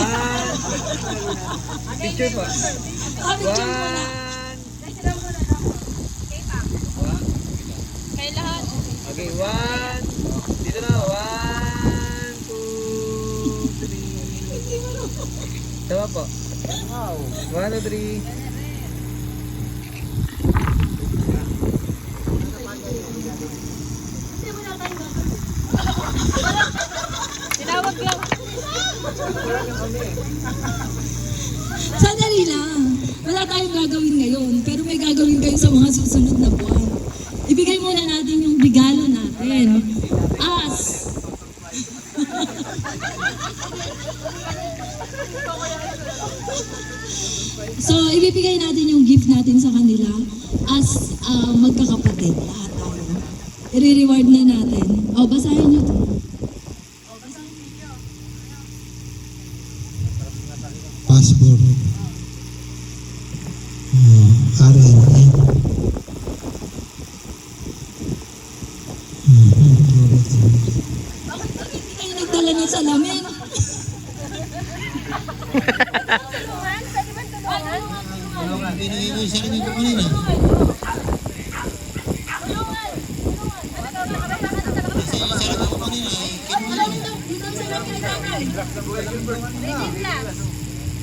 One. Picture po. One. Kay lahat. Okay, one. Dito na. One, two, three. Tama po. Wow. One, two, three. Tinawag lang. Sandali lang. Wala tayong gagawin ngayon, pero may gagawin kayo sa mga susunod na buwan. Ibigay muna natin yung regalo natin. As. So, ibibigay natin yung gift natin sa kanila as magkakapatid. Lahat tayo. I-reward na natin. O, basahin nyo to. Passport. RNA. Bakit hindi kayo nagdala ng salamin? Binigay ko yung sarili ko kanina. Kasi yung sarili ko kanina kinuha ko.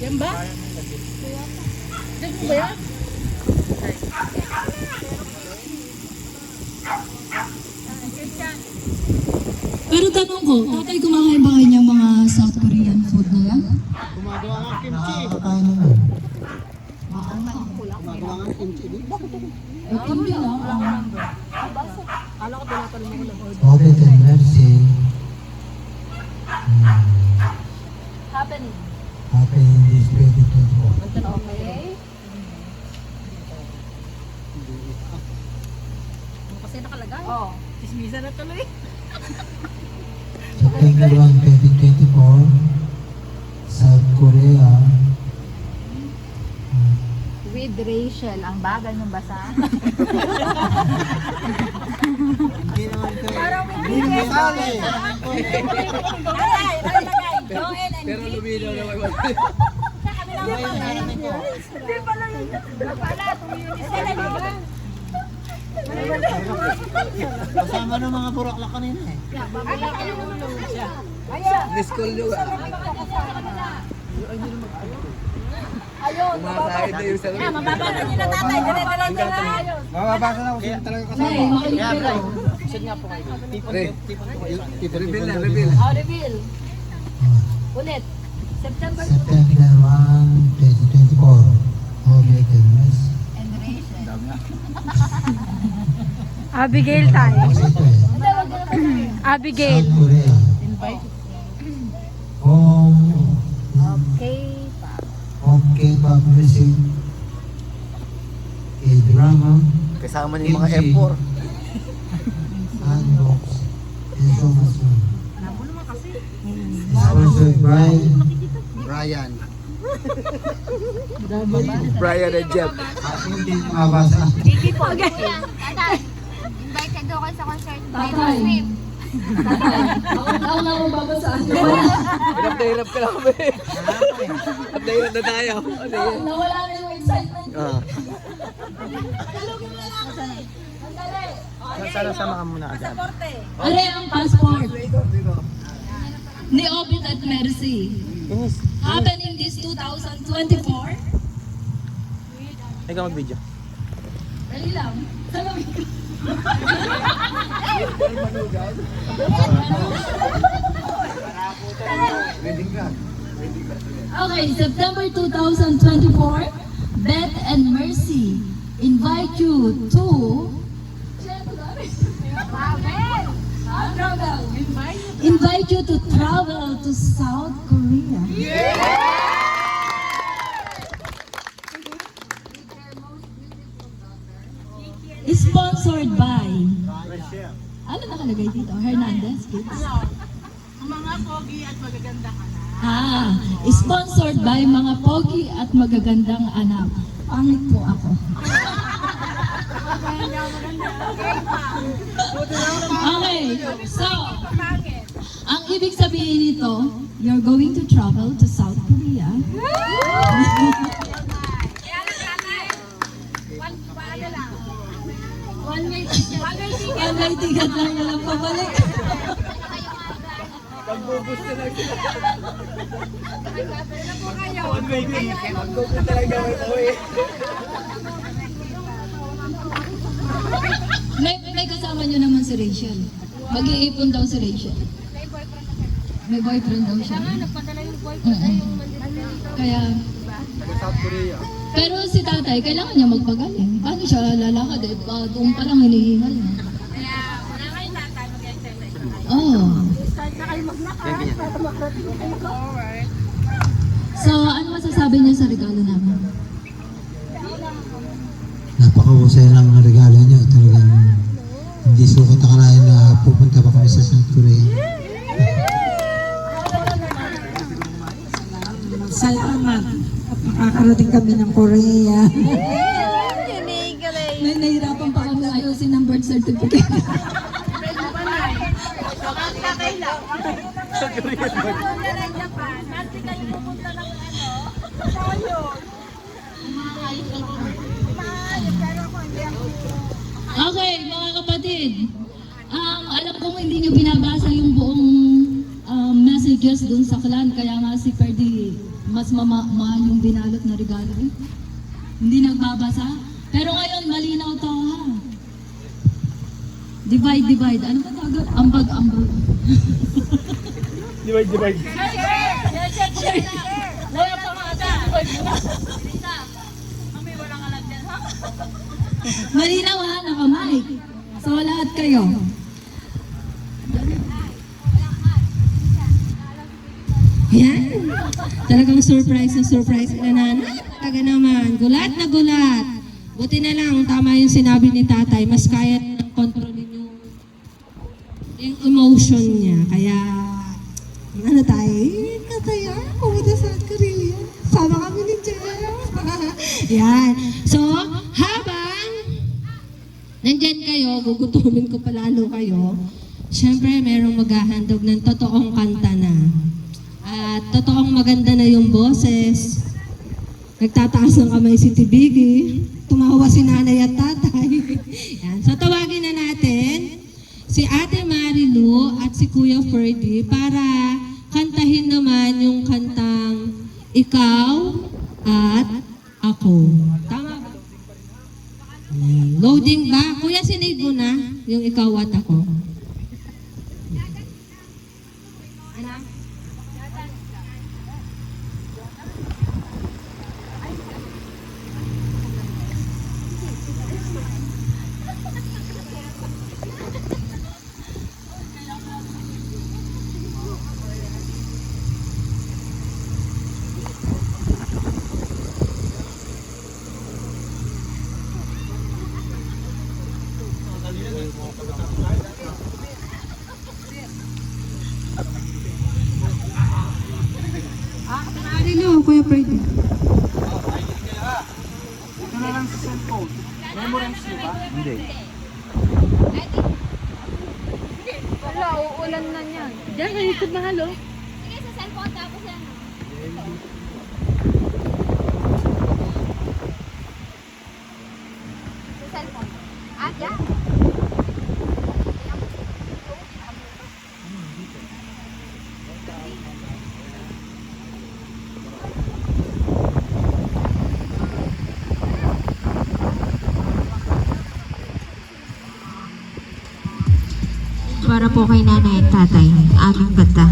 Yan ba? Yan ba yan? Pero tanong ko, tatay, kumakain ba kayo ng mga South Korean food na yan? Gumagawa nga kimchi. Nakakakain naman. Gumagawa nga kimchi. Ay, hindi lang. Audit and mercy. Happening. Happen in this 2024. Okay. Kasi nakalagay. Oo. Chismisa na tuloy. September 1, 2024. South Korea. With Rachel, ang bagal ng basa. Hindi naman ito. Hindi naman sali. Pero luminaw na kayo. Hindi pala yun. Pala, tumiyunis ka na, di ba? Kasama ng mga buraklak kanina eh. Miss-call nyo ah. Ayun. Kumakahit na yung sarili. Mababasa niyo na tatay. Dire-diretso na. Ayun. Mababasa na kung sino talaga Nay, makinig kayo. Re. Reveal na, reveal. Oh, reveal. Ulit. September 2. September 1, 2024. Audit and mercy. And Rachel. Abigail tayo. Kasi ito eh. Hindi, wag na naman. Abigail. South Korea. Invite. Okay. Home K-pop music, K-drama, Kasama niyo yung mga M4. sandbox, and so much more. Sponsored by Brian. Brian and Jeff. Hindi mabasa. Kiki po. Tatay, invited daw kayo sa concert by Tatay. Muslim. Ako na akong babasaan. Hirap na hirap ka lang kami. Hirap na hirap na tayo. Ano yun? Nawala na yung excitement. Ah. Sandali. Sama ka muna agad. Are ang passport ni Obit at Mercy. Happening this 2024. Ikaw mag-video. Dali lang. Salamin ko. Okay, September 2024, Beth and Mercy invite you to invite you to travel to South Korea. Sponsored by ano nakalagay dito? Hernandez Kids? Mga pogi at magaganda ka na. Sponsored by mga pogi at magagandang anak. Pangit po ako. Okay, so, ang ibig sabihin nito, you're going to travel to South Korea. Dinadala niya lang pabalik. Pagbubusto na sila. Pagbubusto talaga may pauwi. May kasama niyo naman si Rachel. Mag-iipon daw si Rachel. May boyfriend daw siya. Nagpadala yung boyfriend yung Kaya, South Korea. pero si tatay, kailangan niya magpagaling. Paano siya lalakad eh? Doon pa lang hinihingal na. Kaya, wala kayong tatay, mag-exercise na kayo. Oo. So, ano masasabi niya sa regalo namin? Napakahusay ng regalo niyo. Talagang hindi sukat akalain na pupunta pa kami sa South Korea. Salamat. Makakarating kami ng Korea. Nahihirapan pa kami ayusin ng birth certificate. Okay, mga kapatid. Alam kong hindi nyo binabasa yung buong messages dun sa clan, kaya nga si Ferdy mas mahal yung binalot na regalo. Hindi nagbabasa. Pero ngayon, malinaw to ha. Divide. Ano ba tawag? Ambag. Divide. Malinaw ha, naka-mic. So lahat kayo. Yan. Talagang surprise na surprise na nanay. Talaga naman. Gulat na gulat. Buti na lang, tama yung sinabi ni tatay. Mas kaya nang kontrolin yung emotion niya. Kaya, ano tayo? Kataya, pumunta sa Korea. Sama kami ni Jeff. Yan. So, habang nandyan kayo, gugutumin ko palalo kayo. Siyempre, merong maghahandog ng totoong kanta na. At totoong maganda na yung boses. Nagtataas ng kamay si Tibigi. Tumawa si nanay at tatay. Yan. So, tawagin na natin si Ate Marilu at si Kuya Ferdy para kantahin naman yung kantang Ikaw at Ako. Tama ba? Loading ba? Kuya, sinave mo na yung Ikaw at Ako. Marilu, Kuya Ferdy. Hindi. Wala, uulan na niyan. Diyan, sa YouTube mahal oh. Sige, sa cellphone tapos yan. Sa cellphone. Ah, yan. Para po kay nanay at tatay, aming kanta.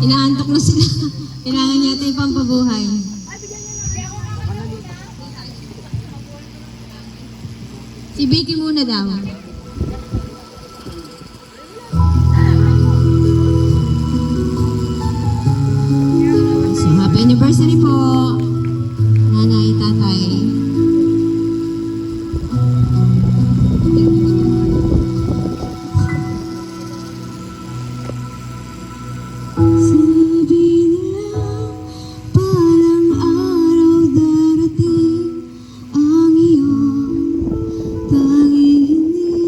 Inaantok na sila. Kailangan niya tayo pampabuhay. Si Vicky muna daw. So, happy anniversary po, nanay, tatay. Sabi nila, parang araw darating ang iyong tanging hindi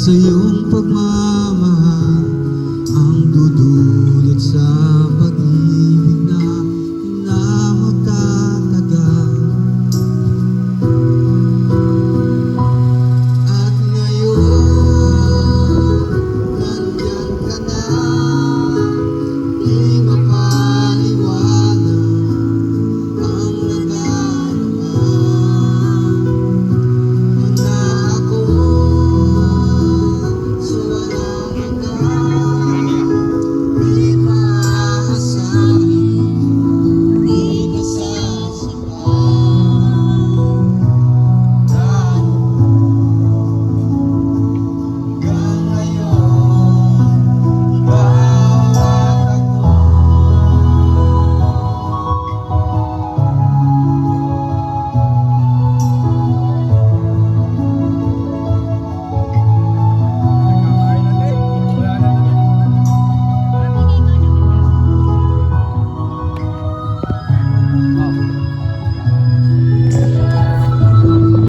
sa iyong pagmamahal.